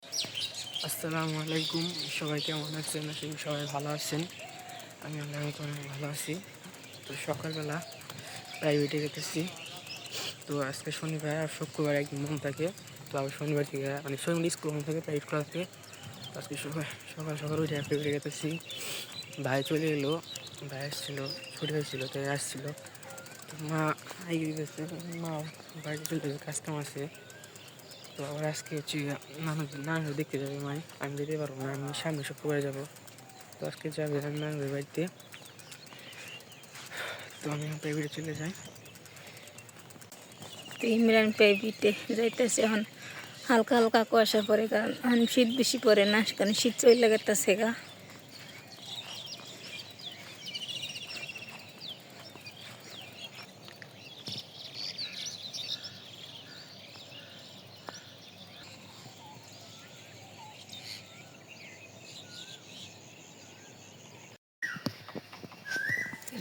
আসসালামু আলাইকুম, সবাই কেমন আছেন? আসলে সবাই ভালো আছেন। আমি অনেক ভালো আছি। তো সকালবেলা প্রাইভেটে গেতেছি। তো আজকে শনিবার আর শুক্রবার একদিন মন থাকে। তো আমি শনিবার থেকে শনিবার স্কুল মন থাকে, প্রাইভেট ক্লাস থেকে। তো আজকে সকাল সকাল উঠে প্রাইভেটে গেতেছি। ভাই চলে এলো, ভাই আসছিলো, ছুটি হয়েছিল তাই আসছিলো। তো মা এগিয়ে গেছে, মা বাড়িতে চলে গেছে, কাস্টমার আছে। তো আবার আজকে হচ্ছে নানু দেখতে যাবে মাই, আমি যেতে পারবো না, আমি সামনে শুক্রবারে যাবো। তো আজকে যাবে নানুর বাড়িতে। তো আমি প্রাইভেটে চলে যাই। তো ইমরান প্রাইভেটে যাইতেছে এখন। হালকা হালকা কুয়াশা পড়ে, কারণ এখন শীত বেশি পড়ে না, কারণ শীত চলে গেতেছে গা।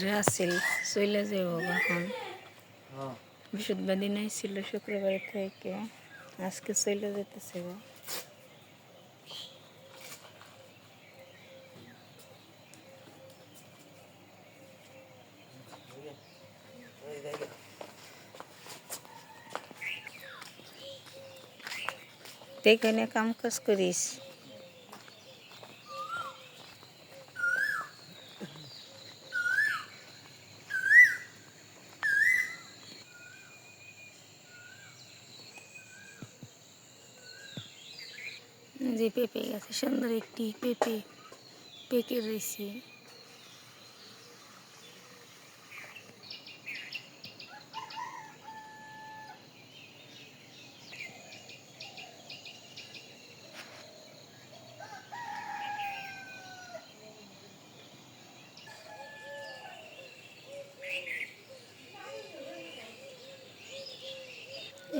রাসেল চলে যাব এখন। বৃহস্পতিবার দিন ছিল শুক্রবার থেকে, আজকে চলে যেতেছে গা। এখানে কাম কাজ করিস? যে পেঁপে গেছে, সুন্দর একটি পেঁপে পেকে রয়েছে।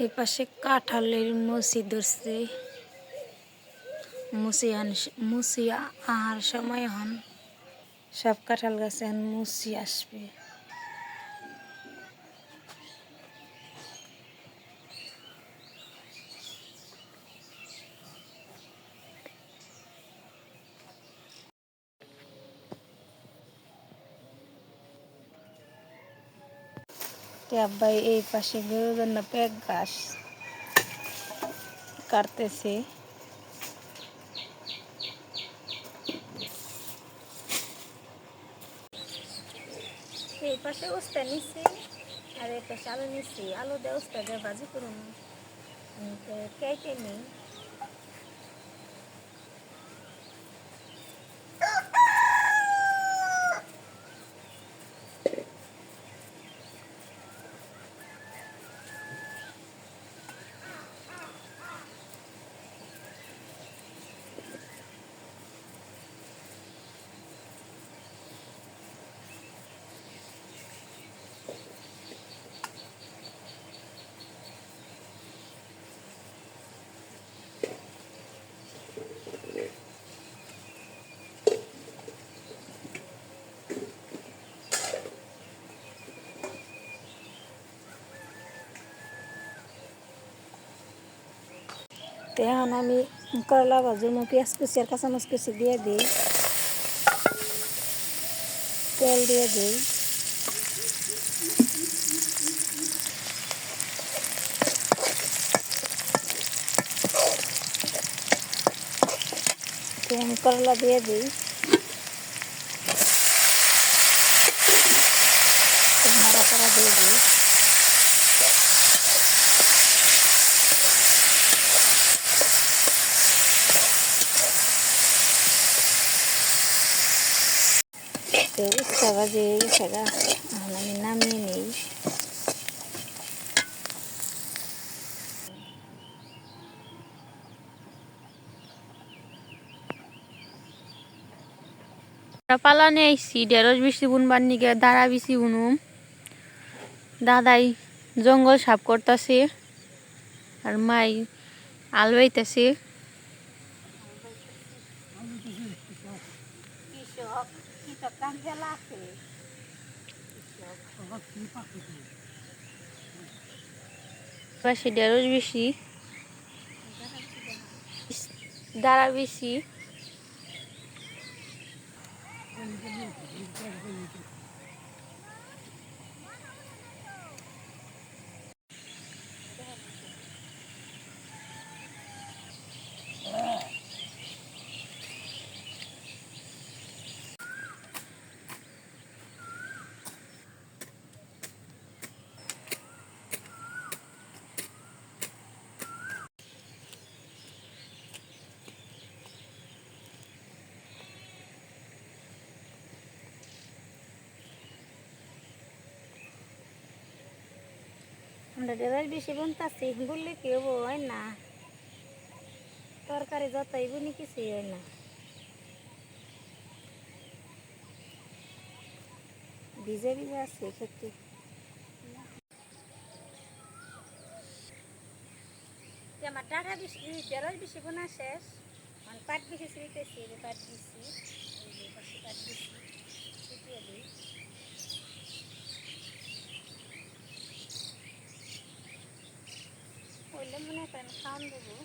এই পাশে কাঁঠালের মুচি ধরছে, মুচি আহার সময় হন, সব কাঁঠাল গাছে এখন মুচি আসবে। আব্বাই এই পাশে গরুর জন্য পেঁয়াজ ঘাস কাটতেছে। এই পাশে উস্তা নিচ্ছি, আর এই পাশে আলু নিচ্ছি। আলু দিয়ে উস্তা দিয়ে ভাজি করুন, কেটে নিই। তো এখন আমি করলা ভাজুন, পেঁয়াজ কুচি আর কাঁচামরিচ কুচি দিয়ে দিই, তেল দিয়ে দিই। তো আমি করলা দিয়ে দিই, নাড়া চাড়া দিয়ে দিই। তো উস্তা ভাজি হয়ে গেছে গা, এখন আমি নামিয়ে নিই। পালানে আইসি ঢেঁড়স বেশি বুনবার নিকে, দাঁড়া বেশি বুনুম। দাদাই জঙ্গল সাফ করতেছে আর মাই আল বাইতেছে। পাশে ঢেঁড়স বেশি। দাঁড়া বেশি। আমরা ডেবার বেশি বুনতাছি বললে কি হবো, হয় না। তরকারি যতই বুনি কিছুই হয় না। ভিজে ভিজে আছে সত্যি। আমার ডাটা বেশি ঢেঁড়স বেশি বোনা শেষ। মানে পাট বেশি ছিঁড়তেছি, পাট দিচ্ছি, পাট দিচ্ছি, ছিটিয়ে দিই। হইলে মনে করেন খাওয়ান দেবো।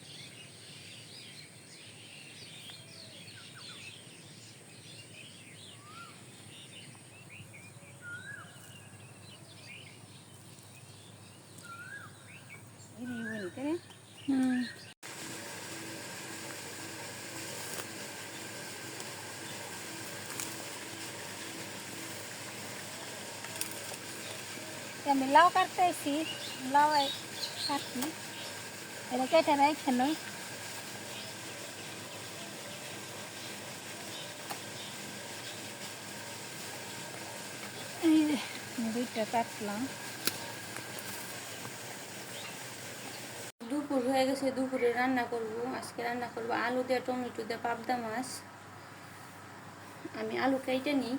আমি লাউ কাটতেছি, লাউ কাটি, এটা কেটে রাখেন। এই যে দুইটা কাটলাম। দুপুর হয়ে গেছে, দুপুরে রান্না করব। আজকে রান্না করব আলু দিয়ে টমেটো দিয়ে পাবদা মাছ। আমি আলু কেটে নিই।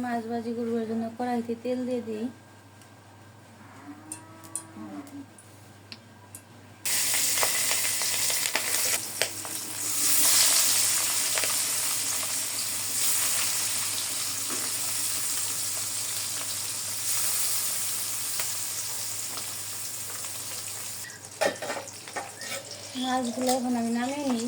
মাছ ভাজি করবার জন্য কড়াইতে তেল দিয়ে দিই। মাছগুলো এখন আমি নামিয়ে নিই।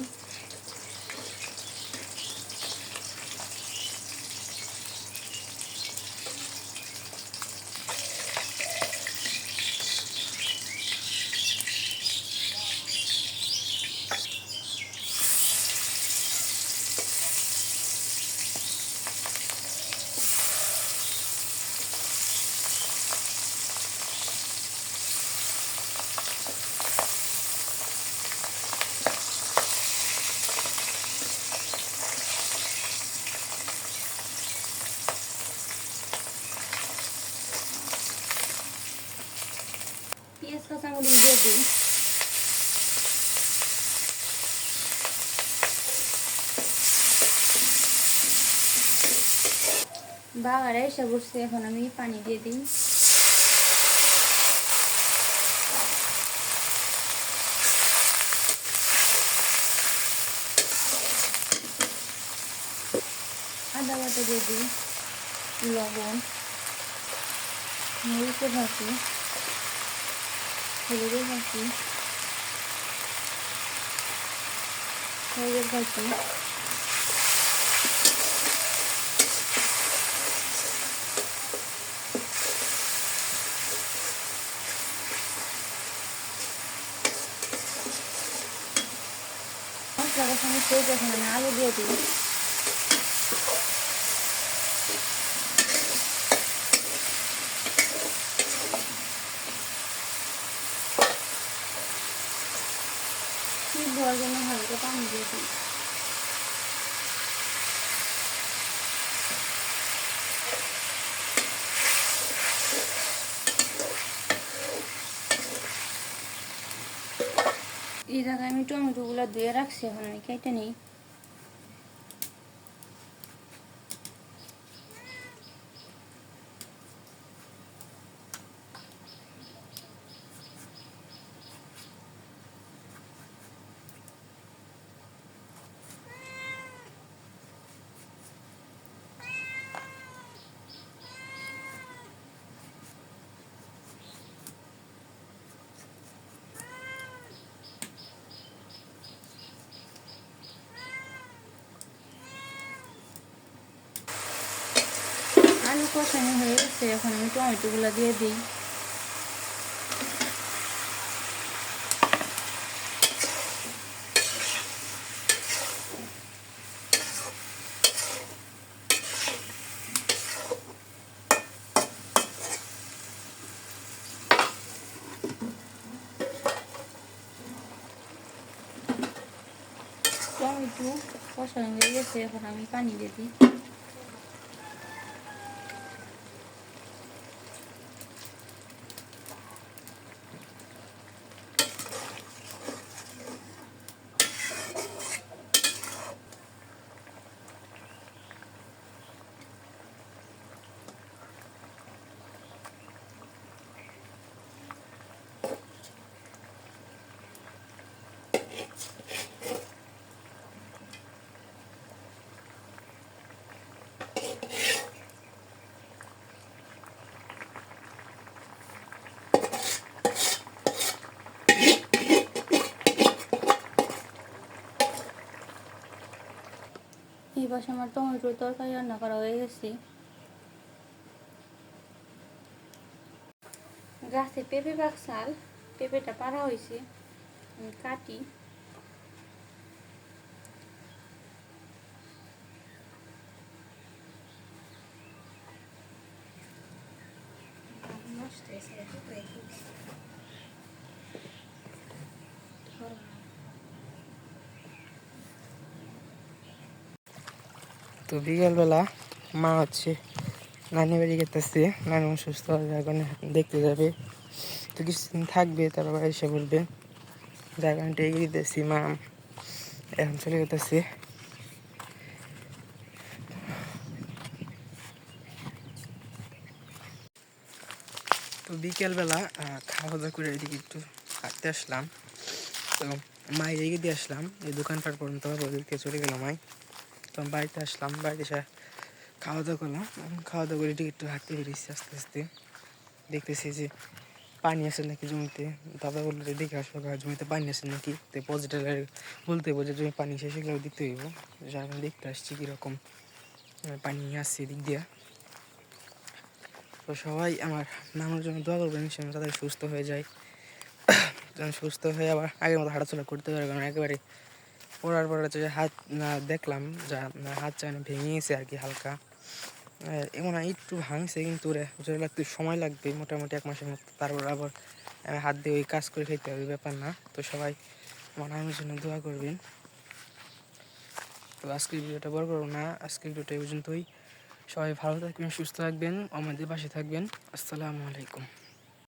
পেঁয়াজ কাঁচামরিচ দিয়ে দিই। বাগারে এসে বসছে, এখন আমি পানি দিয়ে দিই। আদা বাটা দিয়ে দিই, লবণ, মরিচের ভাজি, হলুদের ভাজি, হলুদের ভাজি, মশলা কষানো শেষ, এখন আমি আলু দিয়ে দিই। জায়গায় আমি টমেটোগুলো ধুয়ে রাখছি, এখন আমি কেটে নিই। আলু কষানো হয়ে গেছে, এখন আমি টমেটোগুলো দিয়ে দিই। টমেটো কষানো হয়ে গেছে, এখন আমি পানি দিয়ে দিই। এই পাশে আমার টমেটোর তরকারি রান্না করা হয়ে গেছে। গাছে পেঁপে পাকছাল, পেঁপেটা পাড়া হয়েছে, আমি কাটি। তো বিকেলবেলা মা হচ্ছে নানি বাড়ি গেতেছে, নানি অসুস্থ এখন দেখতে যাবে, তো কিছুদিন থাকবে, তারপর এসে বলবে। জায়গাটা এগিয়ে দিতেছি, মা এখন চলে যেতেছে। তো বিকেলবেলা খাওয়া দাওয়া করে এদিকে একটু হাঁটতে আসলাম। তো মায়ের এগিয়ে দিয়ে আসলাম এই দোকানপাট পর্যন্ত, ওদিকে চলে গেলাম মাই। তো বাড়িতে আসলাম, বাড়িতে এসে খাওয়া দাওয়া করলাম। খাওয়া দাওয়া করে এদিকে একটু হাঁটতে বেরিয়েছি আস্তে আস্তে। দেখতেছি যে পানি আছে নাকি জমিতে, দাদা বললো যে দেখে আসলো জমিতে পানি আছে নাকি, তো পজিটিভ বলতে হইব যে জমি পানি শেষ সেগুলো দিতে হইব। যার কারণে দেখতে আসছি কীরকম পানি আসছে এদিক দিয়া। তো সবাই আমার নামের জন্য দোয়া করবেন, সে তাদের সুস্থ হয়ে যায়, যেন সুস্থ হয়ে আবার আগের মতো হাঁটাচলা করতে পারে। কারণ একেবারে পড়ার পর হচ্ছে যে হাত না দেখলাম যা হাত চায়না ভেঙে গেছে আর কি হালকা, এমন একটু ভাঙছে, কিন্তু জোরে লাগতে সময় লাগবে মোটামুটি 1 মাসের মতো। তারপর আবার হাত দিয়ে ওই কাজ করে খেতে হবে, ব্যাপার না। তো সবাই আমার নামের জন্য দোয়া করবেন। তো আজকের ভিডিওটা বড় করবো না, আজকের ভিডিওটা এই পর্যন্তই। সবাই ভালো থাকবেন, সুস্থ থাকবেন, আমাদের পাশে থাকবেন। আসসালামু আলাইকুম।